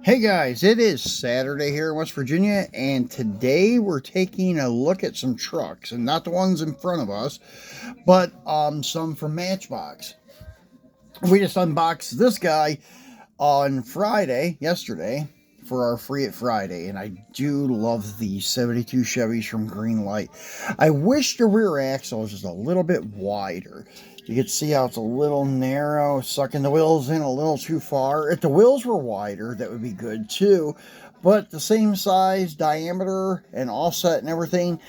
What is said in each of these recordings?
Hey guys, it is Saturday here in West Virginia, and today we're taking a look at some trucks, and not the ones in front of us, but some from Matchbox. We just unboxed this guy on Friday, yesterday, for our Free It Friday, and I do love the 72 Chevys from Greenlight. I wish the rear axle was just a little bit wider. You can see how it's a little narrow, sucking the wheels in a little too far. If the wheels were wider, that would be good too. But the same size, diameter, and offset and everything,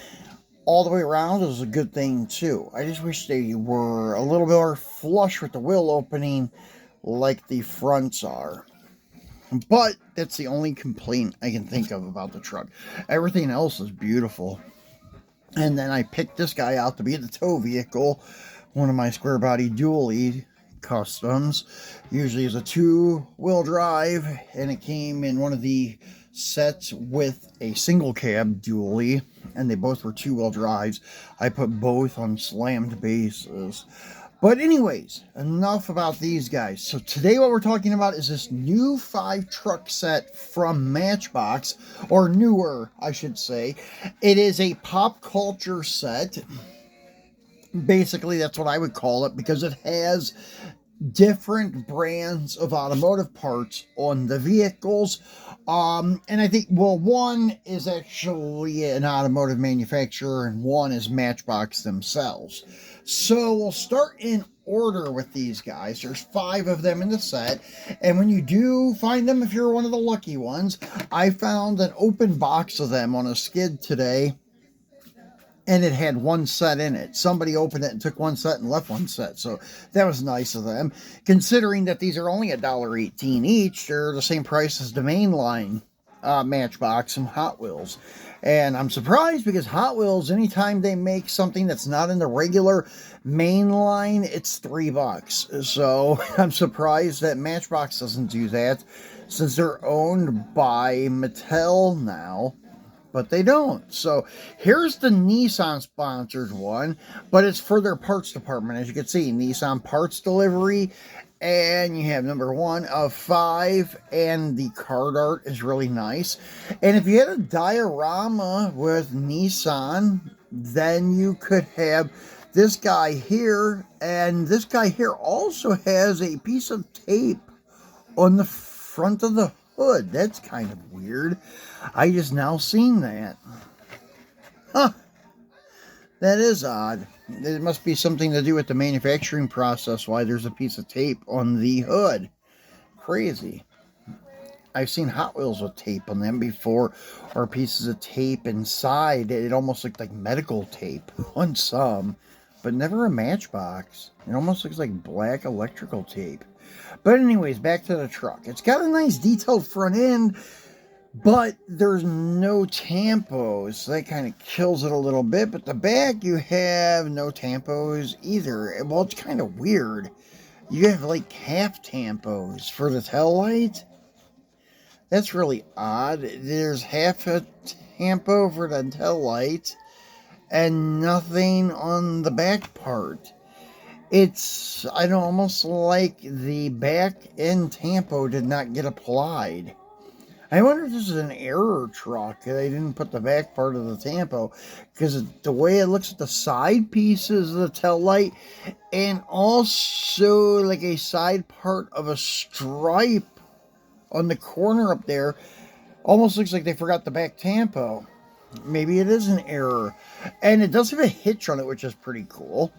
all the way around is a good thing too. I just wish they were a little bit more flush with the wheel opening like the fronts are. But that's the only complaint I can think of about the truck. Everything else is beautiful. And then I picked this guy out to be the tow vehicle. One of my square body dually customs. Usually is a 2-wheel drive, and it came in one of the sets with a single cab dually, and they both were 2-wheel drives. I put both on slammed bases. But anyways, enough about these guys. So today what we're talking about is this new 5-truck set from Matchbox, or newer, I should say. It is a pop culture set. Basically, that's what I would call it, because it has different brands of automotive parts on the vehicles. And I think, well, one is actually an automotive manufacturer and one is Matchbox themselves. So we'll start in order with these guys. There's 5 of them in the set, and when you do find them, if you're one of the lucky ones, I found an open box of them on a skid today, and it had one set in it. Somebody opened it and took one set and left one set. So that was nice of them. Considering that these are only $1.18 each, they're the same price as the mainline Matchbox and Hot Wheels. And I'm surprised because Hot Wheels, anytime they make something that's not in the regular mainline, it's $3. So I'm surprised that Matchbox doesn't do that, since they're owned by Mattel now. But they don't. So here's the Nissan sponsored one, but it's for their parts department. As you can see, Nissan parts delivery, and you have number 1 of 5, and the card art is really nice. And if you had a diorama with Nissan, then you could have this guy here, and this guy here also has a piece of tape on the front of the hood. That's kind of weird. I just now seen that. Huh. That is odd. It must be something to do with the manufacturing process, why there's a piece of tape on the hood. Crazy. I've seen Hot Wheels with tape on them before, or pieces of tape inside. It almost looked like medical tape on some, but never a Matchbox. It almost looks like black electrical tape. But anyways, back to the truck. It's got a nice detailed front end, but there's no tampos. So that kind of kills it a little bit. But the back, you have no tampos either. Well, it's kind of weird. You have like half tampos for the tail light. That's really odd. There's half a tampo for the tail light and nothing on the back part. It's, I don't, almost like the back end tampo did not get applied. I wonder if this is an error truck. They didn't put the back part of the tampo, because the way it looks at the side pieces of the tail light, and also like a side part of a stripe on the corner up there, almost looks like they forgot the back tampo. Maybe it is an error. And it does have a hitch on it, which is pretty cool.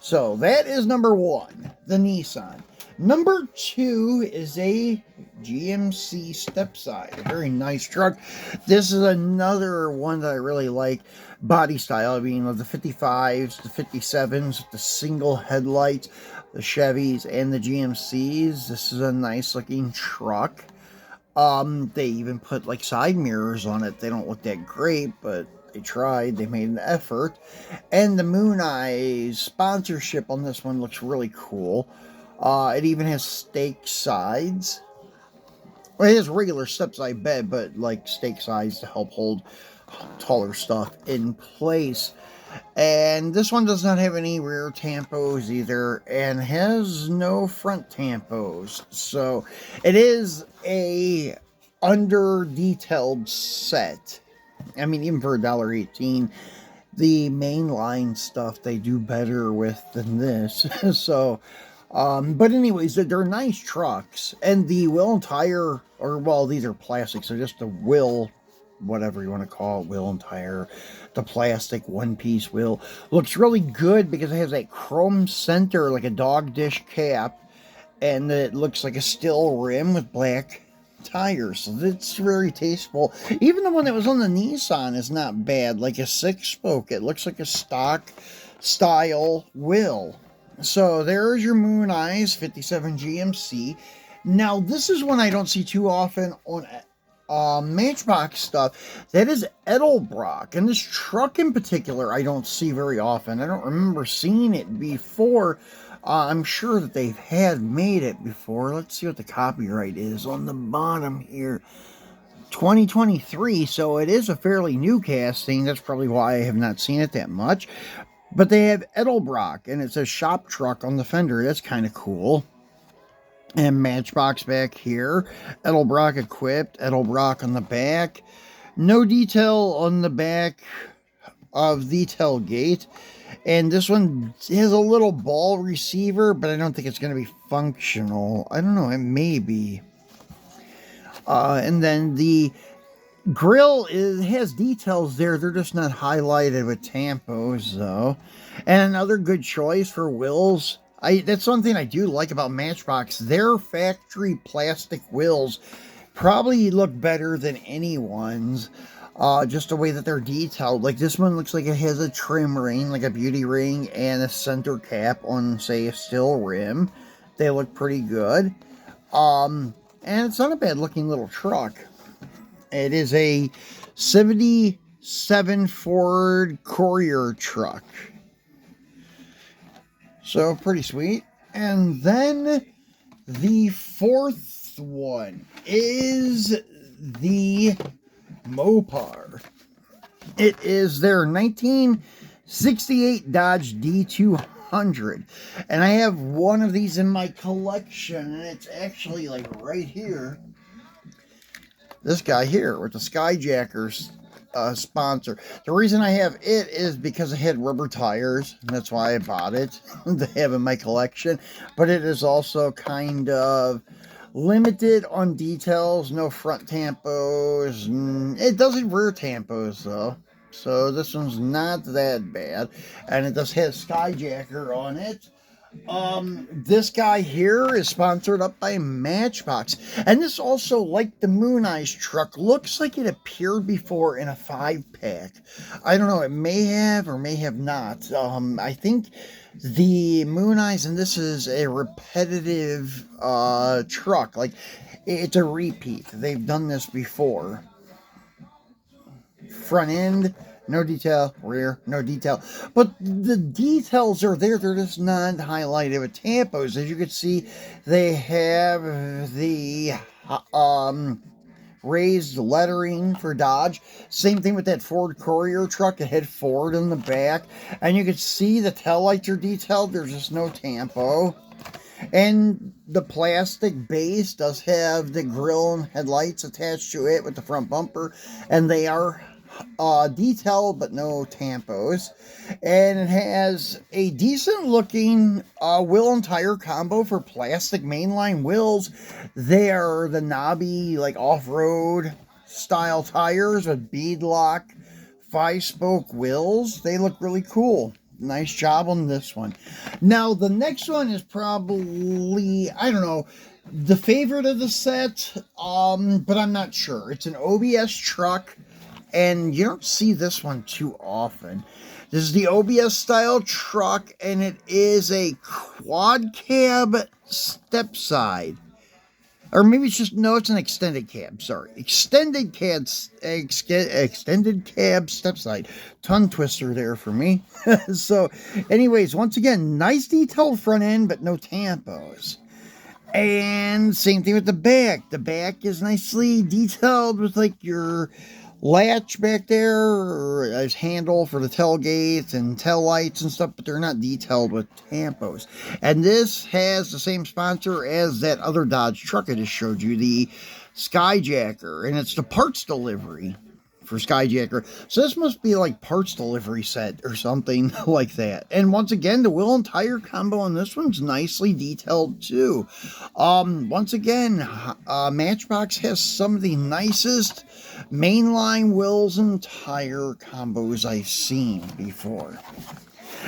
So that is number 1, the Nissan. Number 2 is a GMC step-side, a very nice truck. This is another one that I really like. Body style, I mean, of the 55s, the 57s, the single headlights, the Chevys, and the GMCs. This is a nice looking truck. They even put like side mirrors on it. They don't look that great, but they tried. They made an effort. And the Moon Eyes sponsorship on this one looks really cool. It even has stake sides. Well, it has regular step-side bed, but like stake sides to help hold taller stuff in place. And this one does not have any rear tampos either, and has no front tampos. So it is a under detailed set. I mean, even for $1.18, the mainline stuff they do better with than this. So, but anyways, they're nice trucks, and the wheel and tire, or well, these are plastic, so just the wheel, whatever you want to call it, wheel and tire, the plastic one-piece wheel, looks really good because it has that chrome center, like a dog dish cap, and it looks like a steel rim with black tires, so it's very tasteful. Even the one that was on the Nissan is not bad, like a 6-spoke. It looks like a stock style wheel. So there's your Moon Eyes 57 GMC. Now this is one I don't see too often on Matchbox stuff. That is Edelbrock, and this truck in particular I don't see very often. I don't remember seeing it before. I'm sure that they've had made it before. Let's see what the copyright is on the bottom here. 2023, so it is a fairly new casting. That's probably why I have not seen it that much. But they have Edelbrock, and it says shop truck on the fender. That's kind of cool. And Matchbox back here. Edelbrock equipped. Edelbrock on the back. No detail on the back of the tailgate. And this one has a little ball receiver, but I don't think it's going to be functional. I don't know, it may be. And then the grill has details there. They're just not highlighted with tampos, though. And another good choice for wheels. That's something I do like about Matchbox. Their factory plastic wheels probably look better than anyone's. Just the way that they're detailed. Like this one looks like it has a trim ring, like a beauty ring, and a center cap on, say, a steel rim. They look pretty good. And it's not a bad looking little truck. It is a 77 Ford Courier truck. So pretty sweet. And then the fourth one is the Mopar. It is their 1968 Dodge D200, and I have one of these in my collection, and it's actually like right here. This guy here with the Skyjackers sponsor. The reason I have it is because it had rubber tires, and that's why I bought it to have in my collection. But it is also kind of limited on details, no front tampos. It does have rear tampos though, so this one's not that bad, and it does have Skyjacker on it. This guy here is sponsored up by Matchbox, and this also, like the Moon Eyes truck, looks like it appeared before in a 5-pack. I don't know, it may have or may have not. I think the Moon Eyes, and this is a repetitive truck. Like, it's a repeat. They've done this before. Front end, no detail. Rear, no detail. But the details are there. They're just not highlighted with tampos. As you can see, they have the raised lettering for Dodge. Same thing with that Ford Courier truck. It had Ford in the back. And you can see the taillights are detailed. There's just no tampo. And the plastic base does have the grill and headlights attached to it with the front bumper. And they are detailed, but no tampos. And it has a decent looking wheel and tire combo for plastic mainline wheels. They are the knobby, like off-road style tires with beadlock 5-spoke wheels. They look really cool. Nice job on this one. Now the next one is probably, I don't know, the favorite of the set, but I'm not sure. It's an OBS truck, and you don't see this one too often. This is the OBS style truck, and it is a quad cab step side. Or maybe it's just, no, it's an extended cab, sorry. Extended cab step side. Tongue twister there for me. So, anyways, once again, nice detailed front end, but no tampos. And same thing with the back. The back is nicely detailed with like your latch back there, or a handle for the tailgates and tail lights and stuff, but they're not detailed with tampos. And this has the same sponsor as that other Dodge truck I just showed you, the Skyjacker, and it's the parts delivery for Skyjacker. So this must be like parts delivery set or something like that. And once again, the wheel and tire combo on this one's nicely detailed too. Once again, Matchbox has some of the nicest mainline wheels and tire combos I've seen before.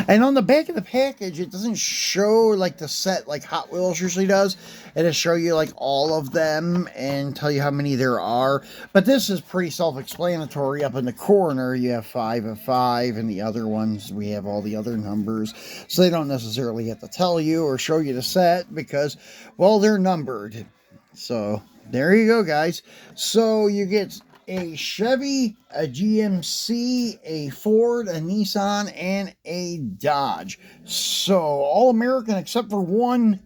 And on the back of the package, it doesn't show like the set like Hot Wheels usually does. It'll show you like all of them and tell you how many there are. But this is pretty self-explanatory. Up in the corner, you have 5 of 5, and the other ones, we have all the other numbers. So they don't necessarily have to tell you or show you the set because, well, they're numbered. So there you go, guys. So you get a Chevy, a GMC, a Ford, a Nissan, and a Dodge. So all American except for one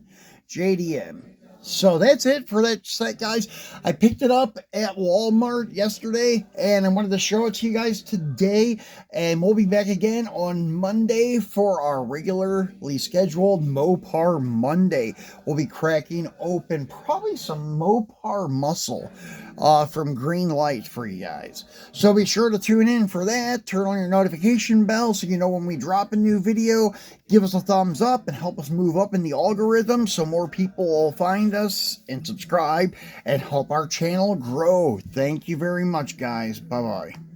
JDM. So that's it for that set, guys. I picked it up at Walmart yesterday, and I wanted to show it to you guys today. And we'll be back again on Monday for our regularly scheduled Mopar Monday. We'll be cracking open probably some Mopar muscle from Green Light for you guys. So be sure to tune in for that. Turn on your notification bell so you know when we drop a new video. Give us a thumbs up and help us move up in the algorithm so more people will find us and subscribe and help our channel grow. Thank you very much, guys. Bye-bye.